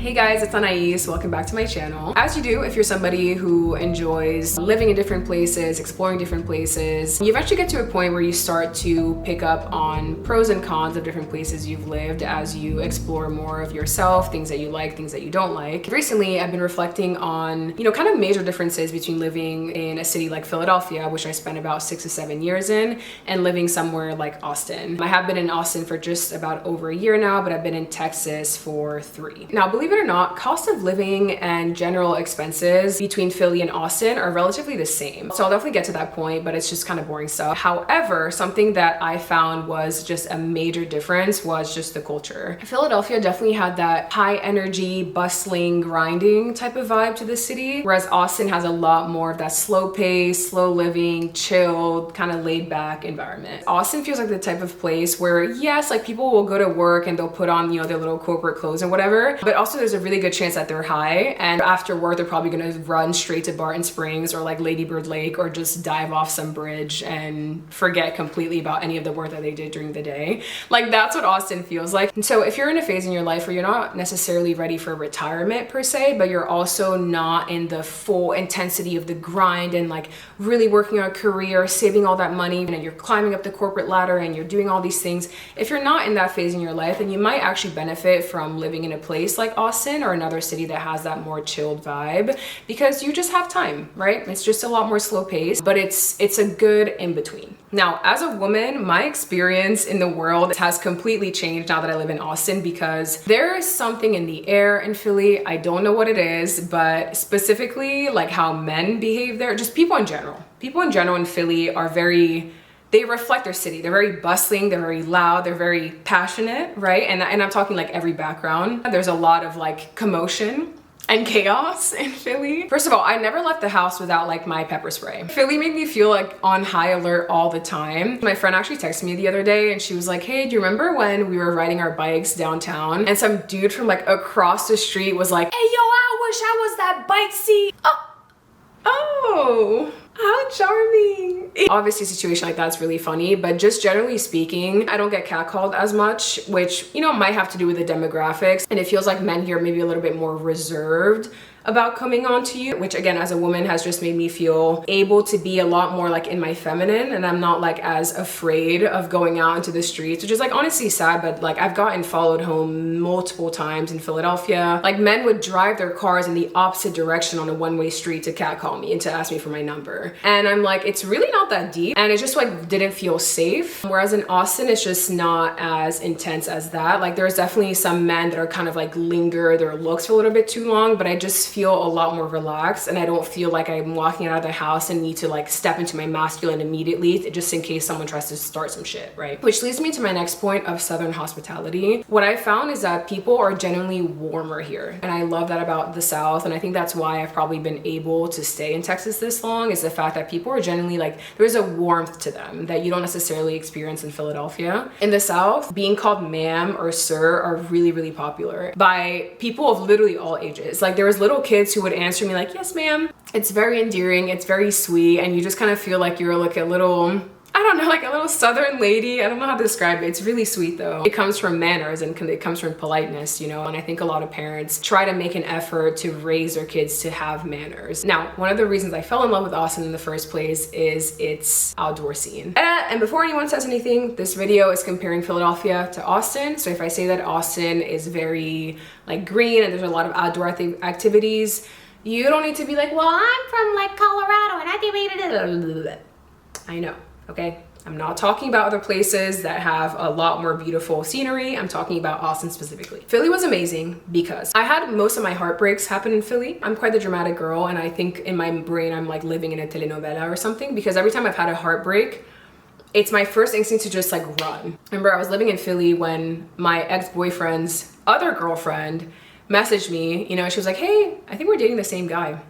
Hey guys, it's Anais. Welcome back to my channel. As you do, if you're somebody who enjoys living in different places, exploring different places, you eventually get to a point where you start to pick up on pros and cons of different places you've lived as you explore more of yourself, things that you like, things that you don't like. Recently, I've been reflecting on, kind of major differences between living in a city like Philadelphia, which I spent about 6 to 7 years in, and living somewhere like Austin. I have been in Austin for just about over a year now, but I've been in Texas for 3. Now, believe it or not, cost of living and general expenses between Philly and Austin are relatively the same. So I'll definitely get to that point, but it's just kind of boring stuff. However, something that I found was just a major difference was just the culture. Philadelphia definitely had that high energy, bustling, grinding type of vibe to the city, whereas Austin has a lot more of that slow pace, slow living, chilled, kind of laid back environment. Austin feels like the type of place where, yes, like people will go to work and they'll put on, their little corporate clothes and whatever, but also there's a really good chance that they're high, and after work they're probably gonna run straight to Barton Springs or like Lady Bird Lake or just dive off some bridge and forget completely about any of the work that they did during the day. Like, that's what Austin feels like. And so if you're in a phase in your life where you're not necessarily ready for retirement per se, but you're also not in the full intensity of the grind and like really working on a career, saving all that money, and you're climbing up the corporate ladder and you're doing all these things, if you're not in that phase in your life, then you might actually benefit from living in a place like Austin or another city that has that more chilled vibe, because you just have time, right? It's just a lot more slow paced, but it's a good in between. Now, as a woman, my experience in the world has completely changed now that I live in Austin, because there is something in the air in Philly. I don't know what it is, but specifically like how men behave there, just people in general. People in general in Philly are they reflect their city. They're very bustling, they're very loud, they're very passionate, right? And I'm talking like every background. There's a lot of like commotion and chaos in Philly. First of all, I never left the house without like my pepper spray. Philly made me feel like on high alert all the time. My friend actually texted me the other day and she was like, hey, do you remember when we were riding our bikes downtown and some dude from like across the street was like, hey, yo, I wish I was that bike seat. Oh, how charming. Obviously a situation like that's really funny, but just generally speaking, I don't get catcalled as much, which, might have to do with the demographics. And it feels like men here maybe a little bit more reserved about coming on to you, which again, as a woman has just made me feel able to be a lot more like in my feminine, and I'm not like as afraid of going out into the streets, which is like honestly sad, but like I've gotten followed home multiple times in Philadelphia. Like men would drive their cars in the opposite direction on a one-way street to catcall me and to ask me for my number. And I'm like, it's really not that deep, and it just like didn't feel safe. Whereas in Austin, it's just not as intense as that. Like there's definitely some men that are kind of like linger their looks for a little bit too long, but I just feel a lot more relaxed, and I don't feel like I'm walking out of the house and need to like step into my masculine immediately just in case someone tries to start some shit, right? Which leads me to my next point of Southern hospitality. What I found is that people are genuinely warmer here, and I love that about the South, and I think that's why I've probably been able to stay in Texas this long, is the fact that people are genuinely like, there's a warmth to them that you don't necessarily experience in Philadelphia. In the South, being called ma'am or sir are really, really popular by people of literally all ages. Like there was little kids who would answer me like, yes, ma'am. It's very endearing, it's very sweet, and you just kind of feel like you're like a little, I don't know, like a little Southern lady. I don't know how to describe it. It's really sweet though. It comes from manners and it comes from politeness, and I think a lot of parents try to make an effort to raise their kids to have manners. Now, one of the reasons I fell in love with Austin in the first place is its outdoor scene. And before anyone says anything, this video is comparing Philadelphia to Austin. So if I say that Austin is very like green and there's a lot of outdoor activities, you don't need to be like, well, I'm from like Colorado and I know. Okay, I'm not talking about other places that have a lot more beautiful scenery. I'm talking about Austin specifically. Philly was amazing because I had most of my heartbreaks happen in Philly. I'm quite the dramatic girl, and I think in my brain I'm like living in a telenovela or something, because every time I've had a heartbreak, it's my first instinct to just like run. Remember, I was living in Philly when my ex-boyfriend's other girlfriend messaged me, and she was like, hey, I think we're dating the same guy.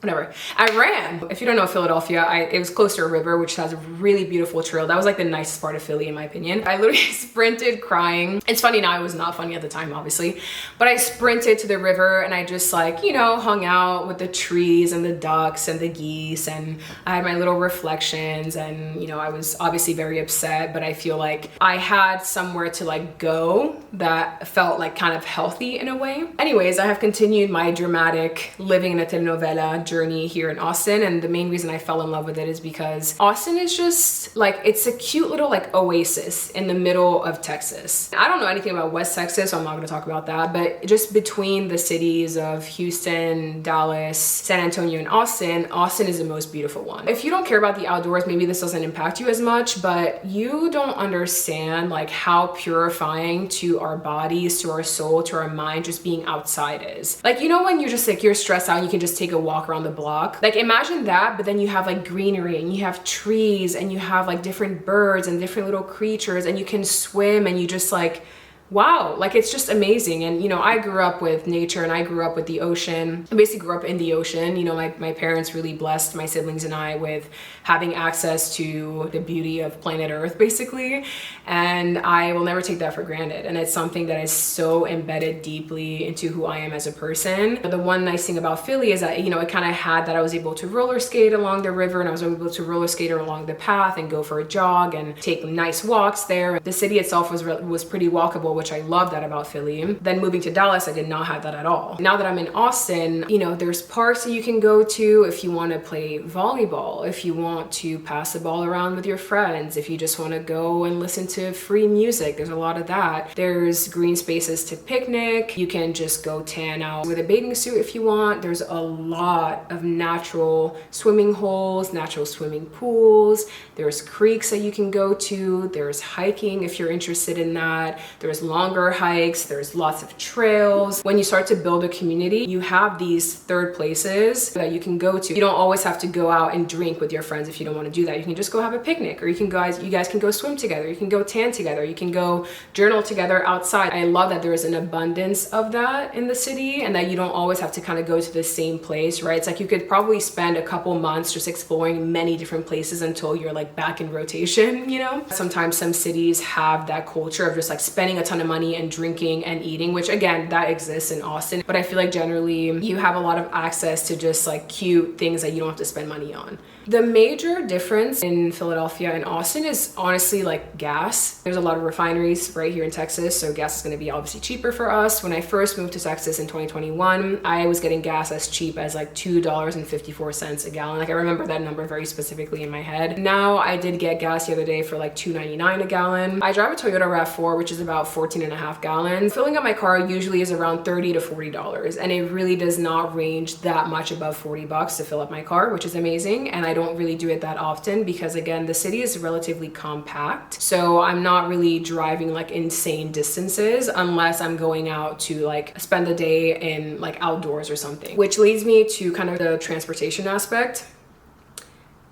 whatever. I ran. If you don't know Philadelphia, it was close to a river, which has a really beautiful trail. That was like the nicest part of Philly, in my opinion. I literally sprinted crying. It's funny now, it was not funny at the time, obviously. But I sprinted to the river and I just like, you know, hung out with the trees and the ducks and the geese. And I had my little reflections and, you know, I was obviously very upset, but I feel like I had somewhere to like go that felt like kind of healthy in a way. Anyways, I have continued my dramatic living in a telenovela journey here in Austin, and the main reason I fell in love with it is because Austin is just like, it's a cute little like oasis in the middle of Texas. I don't know anything about West Texas, so I'm not going to talk about that, but just between the cities of Houston, Dallas, San Antonio, and Austin, Austin is the most beautiful one. If you don't care about the outdoors, maybe this doesn't impact you as much, but you don't understand like how purifying to our bodies, to our soul, to our mind just being outside is. Like, you know, when you're just like, you're stressed out and you can just take a walk around the block. Like imagine that, but then you have like greenery and you have trees and you have like different birds and different little creatures and you can swim and you just like, wow, like it's just amazing. And you know, I grew up with nature and I grew up with the ocean. I basically grew up in the ocean. You know, my parents really blessed my siblings and I with having access to the beauty of planet Earth, basically. And I will never take that for granted. And it's something that is so embedded deeply into who I am as a person. But the one nice thing about Philly is that, you know, it kind of had that I was able to roller skate along the river and I was able to roller skate along the path and go for a jog and take nice walks there. The city itself was pretty walkable, which I love that about Philly. Then moving to Dallas, I did not have that at all. Now that I'm in Austin, you know, there's parks that you can go to if you want to play volleyball, if you want to pass the ball around with your friends, if you just want to go and listen to free music, there's a lot of that. There's green spaces to picnic. You can just go tan out with a bathing suit if you want. There's a lot of natural swimming holes, natural swimming pools. There's creeks that you can go to. There's hiking if you're interested in that. There's longer hikes. There's lots of trails. When you start to build a community, you have these third places that you can go to. You don't always have to go out and drink with your friends if you don't want to do that. You can just go have a picnic, or you guys can go swim together. You can go tan together. You can go journal together outside. I love that there is an abundance of that in the city and that you don't always have to kind of go to the same place, right? It's like you could probably spend a couple months just exploring many different places until you're like back in rotation, you know? Sometimes some cities have that culture of just like spending a ton of money and drinking and eating, which again, that exists in Austin. But I feel like generally you have a lot of access to just like cute things that you don't have to spend money on. The major difference in Philadelphia and Austin is honestly like gas. There's a lot of refineries right here in Texas, so gas is going to be obviously cheaper for us. When I first moved to Texas in 2021, I was getting gas as cheap as like $2.54 a gallon. Like I remember that number very specifically in my head. Now I did get gas the other day for like $2.99 a gallon. I drive a Toyota RAV4, which is about 14 and a half gallons. Filling up my car usually is around $30 to $40, and it really does not range that much above $40 to fill up my car, which is amazing. And I don't really do it that often because again, the city is relatively compact. So I'm not really driving like insane distances unless I'm going out to like spend the day in like outdoors or something, which leads me to kind of the transportation aspect.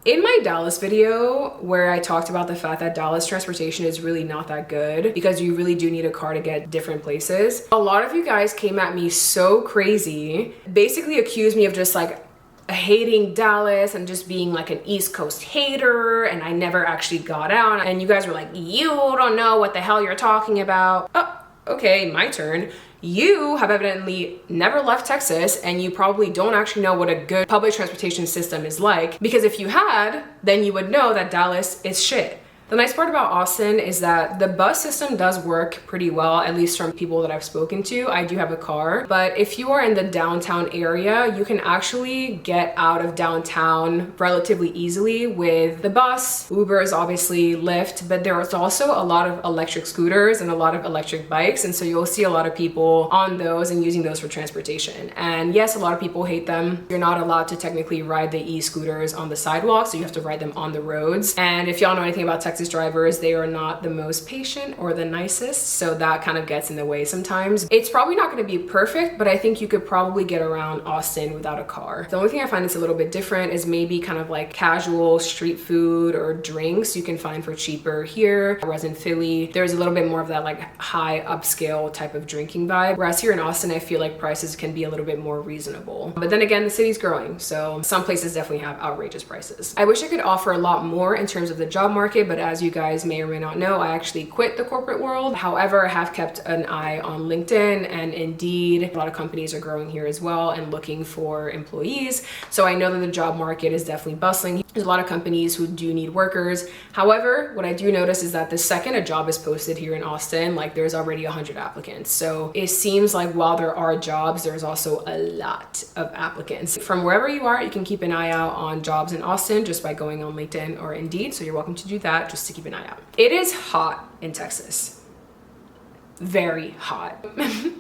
In my Dallas video, where I talked about the fact that Dallas transportation is really not that good because you really do need a car to get different places, a lot of you guys came at me so crazy, basically accused me of just like hating Dallas and just being like an East Coast hater, and I never actually got out, and you guys were like, you don't know what the hell you're talking about. Oh, okay, my turn. You have evidently never left Texas, and you probably don't actually know what a good public transportation system is like, because if you had, then you would know that Dallas is shit. The nice part about Austin is that the bus system does work pretty well, at least from people that I've spoken to. I do have a car, but if you are in the downtown area, you can actually get out of downtown relatively easily with the bus. Uber is obviously Lyft, but there is also a lot of electric scooters and a lot of electric bikes, and so you'll see a lot of people on those and using those for transportation. And yes, a lot of people hate them. You're not allowed to technically ride the e-scooters on the sidewalk, so you have to ride them on the roads. And if y'all know anything about Texas Texas drivers, they are not the most patient or the nicest, so that kind of gets in the way sometimes. It's probably not going to be perfect, but I think you could probably get around Austin without a car. The only thing I find that's a little bit different is maybe kind of like casual street food or drinks you can find for cheaper here. Whereas in Philly, there's a little bit more of that like high upscale type of drinking vibe. Whereas here in Austin, I feel like prices can be a little bit more reasonable. But then again, the city's growing, so some places definitely have outrageous prices. I wish I could offer a lot more in terms of the job market, but as you guys may or may not know, I actually quit the corporate world. However, I have kept an eye on LinkedIn and Indeed. A lot of companies are growing here as well and looking for employees. So I know that the job market is definitely bustling. There's a lot of companies who do need workers. However, what I do notice is that the second a job is posted here in Austin, like there's already 100 applicants. So it seems like while there are jobs, there's also a lot of applicants. From wherever you are, you can keep an eye out on jobs in Austin just by going on LinkedIn or Indeed. So you're welcome to do that just to keep an eye out. It is hot in Texas. Very hot.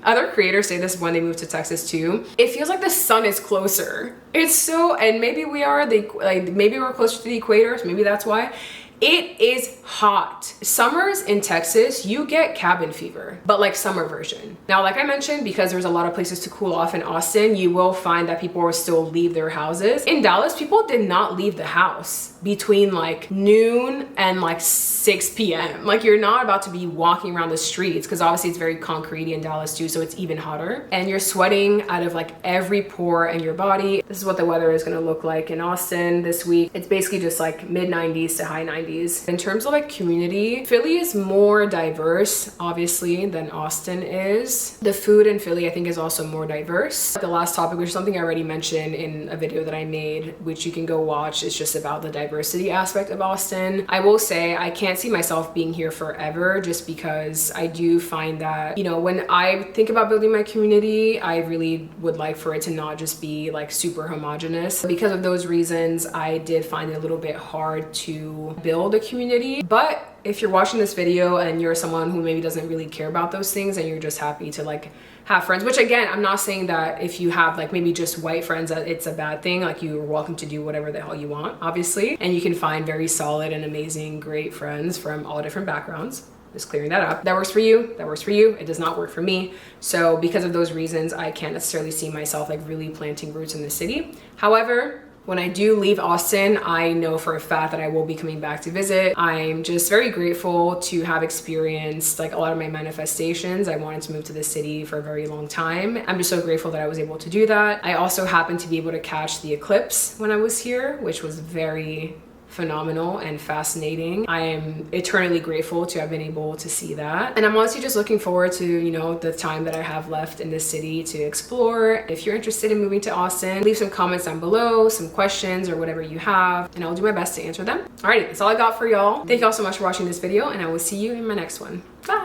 Other creators say this when they move to Texas too. It feels like the sun is closer. It's so, and maybe we are maybe we're closer to the equator, so maybe that's why. It is hot. Summers in Texas, you get cabin fever, but like summer version. Now, like I mentioned, because there's a lot of places to cool off in Austin, you will find that people will still leave their houses. In Dallas, people did not leave the house between like noon and like 6 p.m. Like you're not about to be walking around the streets because obviously it's very concrete in Dallas too, so it's even hotter. And you're sweating out of like every pore in your body. This is what the weather is gonna look like in Austin this week. It's basically just like mid 90s to high 90s. In terms of like community, Philly is more diverse, obviously, than Austin is. The food in Philly, I think, is also more diverse. The last topic, which is something I already mentioned in a video that I made, which you can go watch, is just about the diversity aspect of Austin. I will say I can't see myself being here forever just because I do find that, you know, when I think about building my community, I really would like for it to not just be like super homogenous. Because of those reasons, I did find it a little bit hard to build a community. But if you're watching this video and you're someone who maybe doesn't really care about those things and you're just happy to like have friends, which again, I'm not saying that if you have like maybe just white friends that it's a bad thing. Like you're welcome to do whatever the hell you want, obviously, and you can find very solid and amazing great friends from all different backgrounds. Just clearing that up. That works for you, that works for you. It does not work for me. So because of those reasons, I can't necessarily see myself like really planting roots in the city. However, when I do leave Austin, I know for a fact that I will be coming back to visit. I'm just very grateful to have experienced like a lot of my manifestations. I wanted to move to the city for a very long time. I'm just so grateful that I was able to do that. I also happened to be able to catch the eclipse when I was here, which was very phenomenal and fascinating. I am eternally grateful to have been able to see that. And I'm honestly just looking forward to, you know, the time that I have left in this city to explore. If you're interested in moving to Austin, leave some comments down below, some questions or whatever you have, and I'll do my best to answer them. Alrighty, that's all I got for y'all. Thank you all so much for watching this video, and I will see you in my next one. Bye.